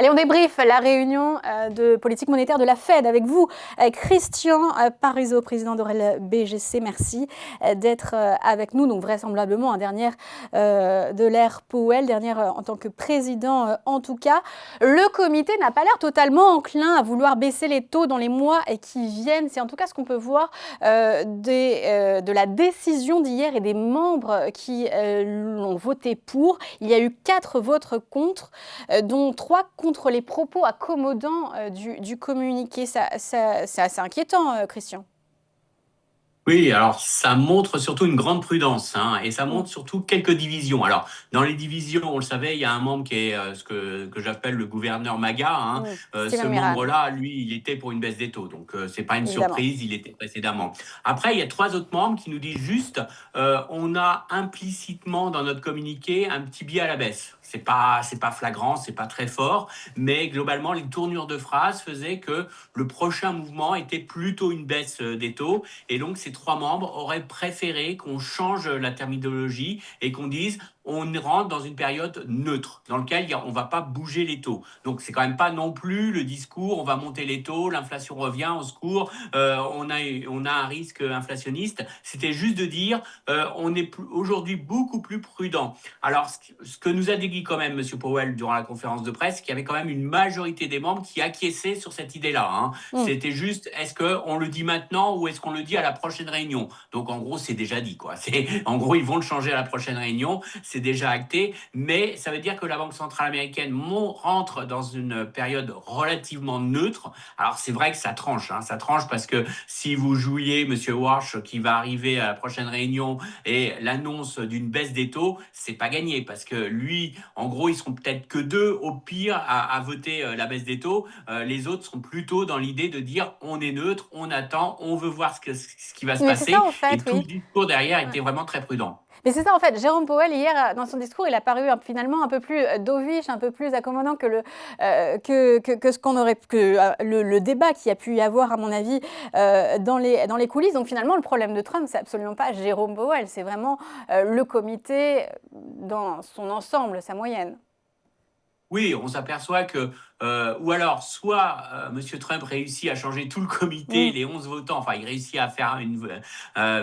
Allez, on débriefe la réunion de politique monétaire de la Fed avec vous, Christian Parizeau, président d'Orel BGC. Merci d'être avec nous. Donc vraisemblablement, dernière de l'ère Powell, dernière en tant que président en tout cas. Le comité n'a pas l'air totalement enclin à vouloir baisser les taux dans les mois qui viennent. C'est en tout cas ce qu'on peut voir de la décision d'hier et des membres qui l'ont voté pour. Il y a eu 4 votes contre, dont 3 contre les propos accommodants du communiqué. C'est assez inquiétant, Christian. Oui, alors ça montre surtout une grande prudence, hein, et ça montre surtout quelques divisions. Alors, dans les divisions, on le savait, il y a un membre qui est ce que j'appelle le gouverneur MAGA. Hein. Ce Steven Meran. membre-là, lui, il était pour une baisse des taux. Donc, c'est pas une Évidemment. surprise, il était précédemment. Après, il y a 3 autres membres qui nous disent juste, on a implicitement dans notre communiqué un petit biais à la baisse. C'est pas flagrant, c'est pas très fort, mais globalement, les tournures de phrases faisaient que le prochain mouvement était plutôt une baisse des taux. Et donc, ces 3 membres auraient préféré qu'on change la terminologie et qu'on dise on rentre dans une période neutre, dans laquelle on ne va pas bouger les taux. Donc, c'est quand même pas non plus le discours on va monter les taux, l'inflation revient, au secours, on a un risque inflationniste. C'était juste de dire on est aujourd'hui beaucoup plus prudent. Alors, ce que nous a dit quand même M. Powell durant la conférence de presse, qu'il y avait quand même une majorité des membres qui acquiesçaient sur cette idée-là. Hein. C'était juste, est-ce qu'on le dit maintenant ou est-ce qu'on le dit à la prochaine réunion? Donc, en gros, c'est déjà dit, quoi. En gros, ils vont le changer à la prochaine réunion. C'est déjà acté, mais ça veut dire que la Banque centrale américaine rentre dans une période relativement neutre. Alors c'est vrai que ça tranche parce que si vous jouiez Monsieur Warsh qui va arriver à la prochaine réunion et l'annonce d'une baisse des taux, c'est pas gagné parce que lui, en gros, ils seront peut-être que 2 au pire à voter la baisse des taux. Les autres seront plutôt dans l'idée de dire on est neutre, on attend, on veut voir ce qui va se Mais c'est passer. ça en fait, Et tout le discours derrière était vraiment très prudent. Mais c'est ça en fait, Jérôme Powell hier dans son discours, il a paru finalement un peu plus dovish, un peu plus accommodant que ce qu'on aurait le débat qu'il y a pu y avoir à mon avis dans les coulisses. Donc finalement le problème de Trump, c'est absolument pas Jérôme Powell, c'est vraiment le comité dans son ensemble, sa moyenne. Oui, on s'aperçoit que, ou alors, soit M. Trump réussit à changer tout le comité, les 11 votants, enfin, il réussit à faire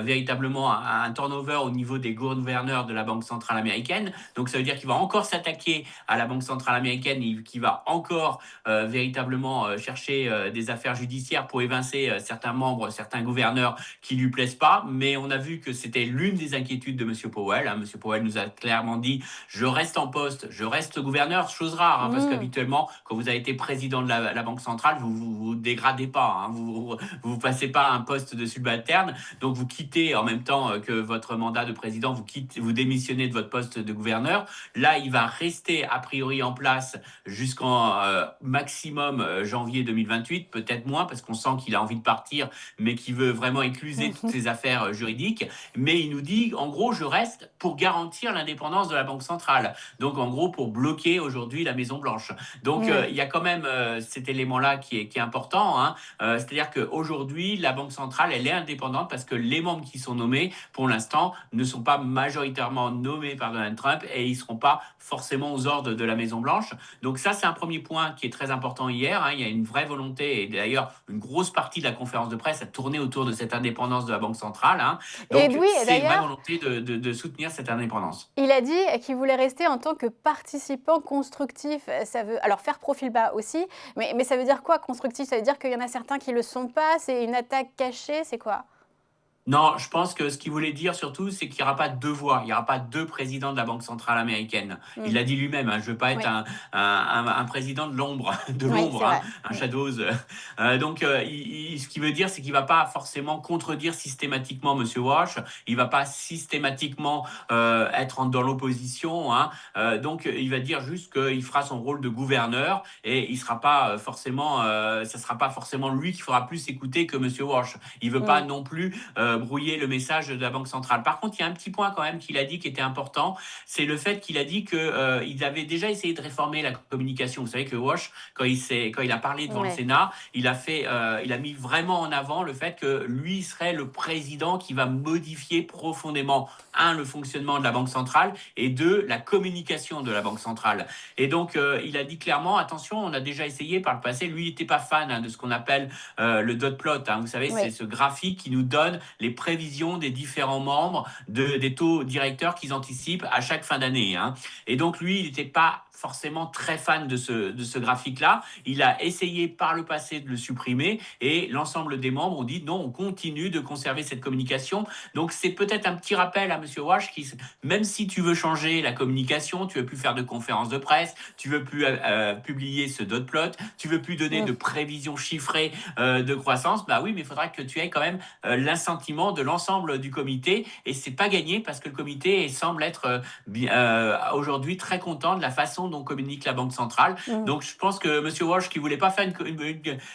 véritablement un turnover au niveau des gouverneurs de la Banque centrale américaine. Donc, ça veut dire qu'il va encore s'attaquer à la Banque centrale américaine et qu'il va encore véritablement chercher des affaires judiciaires pour évincer certains membres, certains gouverneurs qui lui plaisent pas. Mais on a vu que c'était l'une des inquiétudes de M. Powell. Hein. M. Powell nous a clairement dit « je reste en poste, je reste gouverneur », chose rare, hein, parce qu'habituellement, quand vous avez été président de la Banque centrale, vous dégradez pas, hein, vous passez pas un poste de subalterne, donc vous quittez en même temps que votre mandat de président, vous démissionnez de votre poste de gouverneur. Là, il va rester a priori en place jusqu'en maximum janvier 2028, peut-être moins, parce qu'on sent qu'il a envie de partir, mais qu'il veut vraiment écluser toutes ses affaires juridiques. Mais il nous dit, en gros, je reste pour garantir l'indépendance de la Banque centrale. Donc, en gros, pour bloquer aujourd'hui la Maison-Blanche. Donc, il y a quand même cet élément-là qui est important. Hein. C'est-à-dire qu'aujourd'hui, la Banque centrale, elle est indépendante parce que les membres qui sont nommés, pour l'instant, ne sont pas majoritairement nommés par Donald Trump et ils ne seront pas forcément aux ordres de la Maison-Blanche. Donc ça, c'est un premier point qui est très important hier. Hein. Il y a une vraie volonté et d'ailleurs, une grosse partie de la conférence de presse a tourné autour de cette indépendance de la Banque centrale. Hein. Donc, c'est une vraie volonté de soutenir cette indépendance. Il a dit qu'il voulait rester en tant que participant constructif. Ça veut alors faire profil bas aussi, mais ça veut dire quoi constructif? Ça veut dire qu'il y en a certains qui le sont pas, c'est une attaque cachée, c'est quoi? Non, je pense que ce qu'il voulait dire surtout, c'est qu'il n'y aura pas 2 voix, il n'y aura pas 2 présidents de la Banque centrale américaine. Il l'a dit lui-même, hein, je ne veux pas être un président de l'ombre, hein, un shadows. Donc, ce qu'il veut dire, c'est qu'il ne va pas forcément contredire systématiquement M. Walsh, il ne va pas systématiquement être dans l'opposition. Hein. Donc, il va dire juste qu'il fera son rôle de gouverneur et il sera pas forcément, ça ne sera pas forcément lui qui fera plus écouter que M. Walsh. Il ne veut pas non plus brouiller le message de la Banque centrale. Par contre, il y a un petit point quand même qu'il a dit qui était important, c'est le fait qu'il a dit qu'ils avaient déjà essayé de réformer la communication. Vous savez que Walsh, quand il a parlé devant le Ouais. Sénat, il a mis vraiment en avant le fait que lui serait le président qui va modifier profondément, un, le fonctionnement de la Banque centrale, et deux, la communication de la Banque centrale. Et donc, il a dit clairement, attention, on a déjà essayé par le passé, lui, il n'était pas fan de ce qu'on appelle le dot plot. Vous savez, Ouais. c'est ce graphique qui nous donne les prévisions des différents membres des taux directeurs qu'ils anticipent à chaque fin d'année. Et donc, lui, il n'était pas forcément très fan de ce graphique-là. Il a essayé par le passé de le supprimer et l'ensemble des membres ont dit non, on continue de conserver cette communication. Donc, c'est peut-être un petit rappel à M. Walsh qui, même si tu veux changer la communication, tu veux plus faire de conférences de presse, tu veux plus publier ce dot plot, tu veux plus donner de prévisions chiffrées de croissance, bah oui, mais il faudra que tu aies quand même l'assentiment de l'ensemble du comité et c'est pas gagné parce que le comité semble être aujourd'hui très content de la façon dont communique la Banque centrale. Donc je pense que M. Walsh, qui voulait pas faire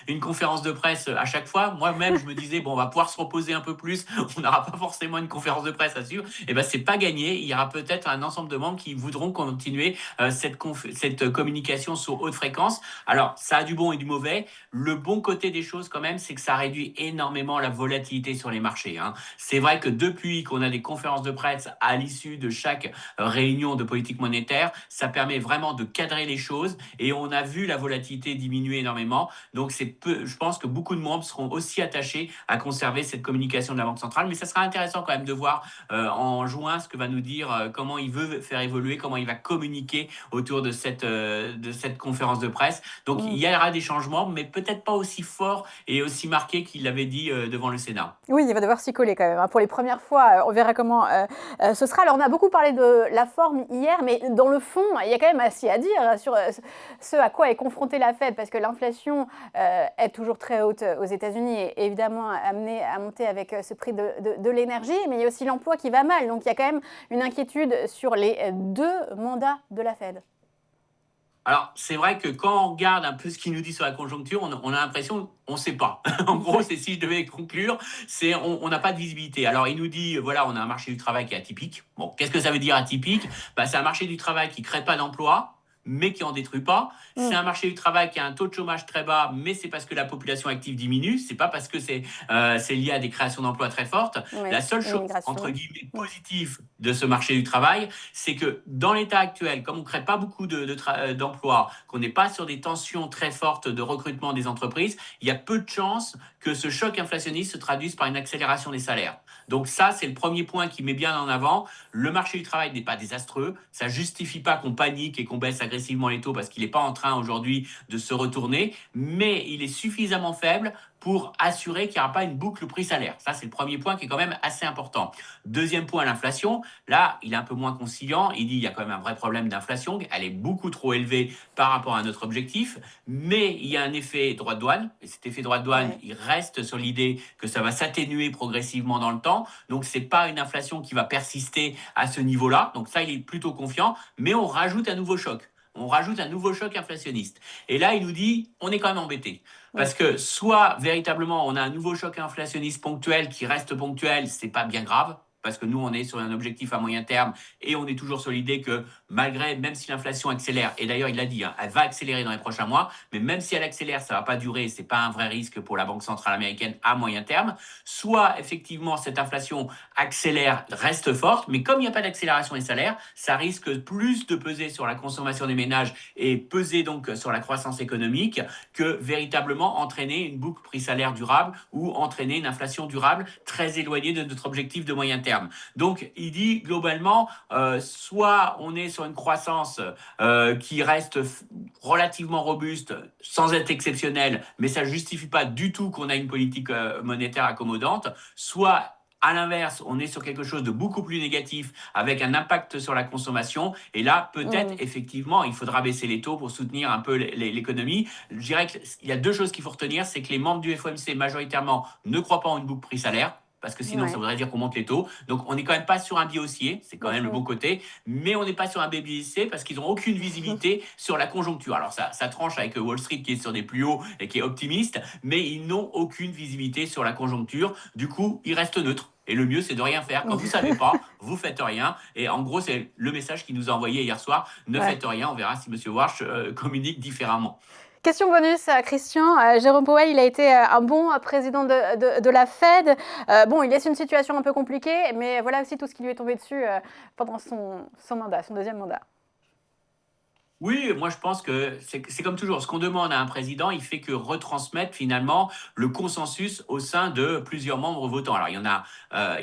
une conférence de presse à chaque fois, moi-même je me disais bon, on va pouvoir se reposer un peu plus, on n'aura pas forcément une conférence de presse à suivre. Et ben c'est pas gagné. Il y aura peut-être un ensemble de membres qui voudront continuer cette communication sur haute fréquence. Alors ça a du bon et du mauvais. Le bon côté des choses quand même, c'est que ça réduit énormément la volatilité sur les marchés. C'est vrai que depuis qu'on a des conférences de presse à l'issue de chaque réunion de politique monétaire, ça permet vraiment de cadrer les choses et on a vu la volatilité diminuer énormément. Donc je pense que beaucoup de membres seront aussi attachés à conserver cette communication de la Banque centrale, mais ça sera intéressant quand même de voir en juin ce que va nous dire, comment il veut faire évoluer, comment il va communiquer autour de cette conférence de presse. Donc il y aura des changements, mais peut-être pas aussi forts et aussi marqués qu'il l'avait dit devant le Sénat. Oui, il va devoir s'y coller quand même. Pour les premières fois, on verra comment ce sera. Alors, on a beaucoup parlé de la forme hier, mais dans le fond, il y a quand même assez à dire sur ce à quoi est confrontée la Fed, parce que l'inflation est toujours très haute aux États-Unis et évidemment amenée à monter avec ce prix de l'énergie, mais il y a aussi l'emploi qui va mal. Donc, il y a quand même une inquiétude sur les 2 mandats de la Fed. Alors, c'est vrai que quand on regarde un peu ce qu'il nous dit sur la conjoncture, on a l'impression qu'on ne sait pas. En gros, c'est si je devais conclure, c'est on n'a pas de visibilité. Alors, il nous dit, voilà, on a un marché du travail qui est atypique. Bon, qu'est-ce que ça veut dire atypique ? C'est un marché du travail qui ne crée pas d'emploi, mais qui n'en détruit pas. C'est un marché du travail qui a un taux de chômage très bas, mais c'est parce que la population active diminue. C'est pas parce que c'est lié à des créations d'emplois très fortes. La seule chose, entre guillemets, positive de ce marché du travail, c'est que dans l'état actuel, comme on ne crée pas beaucoup d'emplois, qu'on n'est pas sur des tensions très fortes de recrutement des entreprises, il y a peu de chances que ce choc inflationniste se traduise par une accélération des salaires. Donc ça, c'est le premier point qui met bien en avant. Le marché du travail n'est pas désastreux. Ça ne justifie pas qu'on panique et qu'on baisse agressivement les taux parce qu'il n'est pas en train aujourd'hui de se retourner, mais il est suffisamment faible pour assurer qu'il n'y aura pas une boucle prix-salaire. Ça, c'est le premier point qui est quand même assez important. Deuxième point, l'inflation. Là, il est un peu moins conciliant. Il dit qu'il y a quand même un vrai problème d'inflation. Elle est beaucoup trop élevée par rapport à notre objectif, mais il y a un effet droit de douane. Et cet effet droit de douane, il reste sur l'idée que ça va s'atténuer progressivement dans le temps. Donc, ce n'est pas une inflation qui va persister à ce niveau-là. Donc ça, il est plutôt confiant. Mais on rajoute un nouveau choc. On rajoute un nouveau choc inflationniste. Et là, il nous dit, on est quand même embêté. Parce que soit, véritablement, on a un nouveau choc inflationniste ponctuel qui reste ponctuel, c'est pas bien grave, parce que nous, on est sur un objectif à moyen terme et on est toujours sur l'idée que malgré, même si l'inflation accélère, et d'ailleurs, il l'a dit, elle va accélérer dans les prochains mois, mais même si elle accélère, ça ne va pas durer, ce n'est pas un vrai risque pour la Banque centrale américaine à moyen terme. Soit, effectivement, cette inflation accélère, reste forte, mais comme il n'y a pas d'accélération des salaires, ça risque plus de peser sur la consommation des ménages et peser donc sur la croissance économique que véritablement entraîner une boucle prix-salaire durable ou entraîner une inflation durable très éloignée de notre objectif de moyen terme. Donc, il dit globalement, soit on est sur une croissance qui reste relativement robuste, sans être exceptionnelle, mais ça ne justifie pas du tout qu'on a une politique monétaire accommodante, soit à l'inverse, on est sur quelque chose de beaucoup plus négatif avec un impact sur la consommation. Et là, peut-être, effectivement, il faudra baisser les taux pour soutenir un peu l'économie. Je dirais qu'il y a 2 choses qu'il faut retenir. C'est que les membres du FOMC, majoritairement, ne croient pas en une boucle prix-salaire. Parce que sinon, ça voudrait dire qu'on monte les taux. Donc, on n'est quand même pas sur un biais haussier, c'est quand même le bon côté, mais on n'est pas sur un baby haussier parce qu'ils n'ont aucune visibilité sur la conjoncture. Alors, ça tranche avec Wall Street qui est sur des plus hauts et qui est optimiste, mais ils n'ont aucune visibilité sur la conjoncture. Du coup, ils restent neutres. Et le mieux, c'est de rien faire. Quand vous ne savez pas, vous ne faites rien. Et en gros, c'est le message qu'il nous a envoyé hier soir. Ne faites rien. On verra si M. Warsh communique différemment. Question bonus, Christian. Jérôme Powell, il a été un bon président de la Fed. Bon, il laisse une situation un peu compliquée, mais voilà aussi tout ce qui lui est tombé dessus pendant son mandat, son deuxième mandat. Oui, moi je pense que c'est comme toujours. Ce qu'on demande à un président, il fait que retransmettre finalement le consensus au sein de plusieurs membres votants. Alors il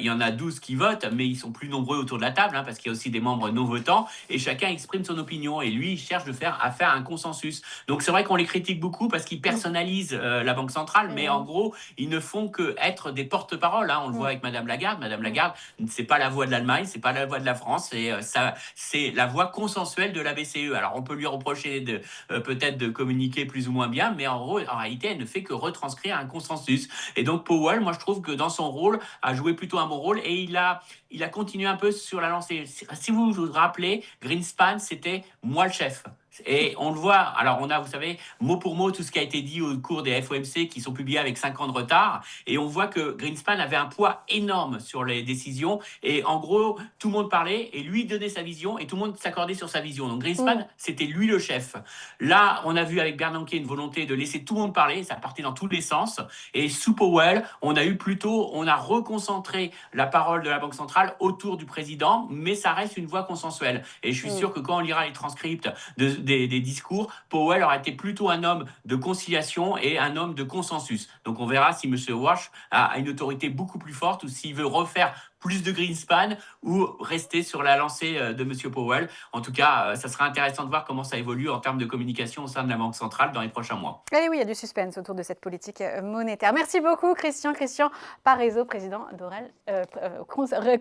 y en a 12 qui votent, mais ils sont plus nombreux autour de la table, parce qu'il y a aussi des membres non votants et chacun exprime son opinion. Et lui, il cherche à faire un consensus. Donc c'est vrai qu'on les critique beaucoup parce qu'ils personnalisent la Banque centrale, mais en gros, ils ne font que être des porte-parole. On le voit avec Madame Lagarde. Madame Lagarde, c'est pas la voix de l'Allemagne, c'est pas la voix de la France, c'est la voix consensuelle de la BCE. Alors on peut lui reprocher peut-être de communiquer plus ou moins bien, mais en réalité, elle ne fait que retranscrire un consensus. Et donc Powell, moi je trouve que dans son rôle, a joué plutôt un bon rôle et il a continué un peu sur la lancée. Si vous vous rappelez, Greenspan, c'était moi le chef. Et on le voit, alors on a, vous savez, mot pour mot, tout ce qui a été dit au cours des FOMC qui sont publiés avec 5 ans de retard, et on voit que Greenspan avait un poids énorme sur les décisions, et en gros, tout le monde parlait, et lui donnait sa vision, et tout le monde s'accordait sur sa vision. Donc Greenspan, c'était lui le chef. Là, on a vu avec Bernanke une volonté de laisser tout le monde parler, ça partait dans tous les sens, et sous Powell, on a reconcentré la parole de la Banque centrale autour du président, mais ça reste une voix consensuelle. Et je suis sûr que quand on lira les transcripts des discours, Powell aurait été plutôt un homme de conciliation et un homme de consensus. Donc on verra si M. Warsh a une autorité beaucoup plus forte ou s'il veut refaire plus de Greenspan ou rester sur la lancée de M. Powell. En tout cas, ça sera intéressant de voir comment ça évolue en termes de communication au sein de la Banque centrale dans les prochains mois. Et oui, il y a du suspense autour de cette politique monétaire. Merci beaucoup, Christian Parizeau, président d'Aurel,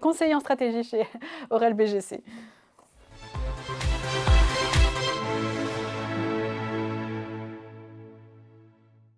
conseiller en stratégie chez Aurel BGC.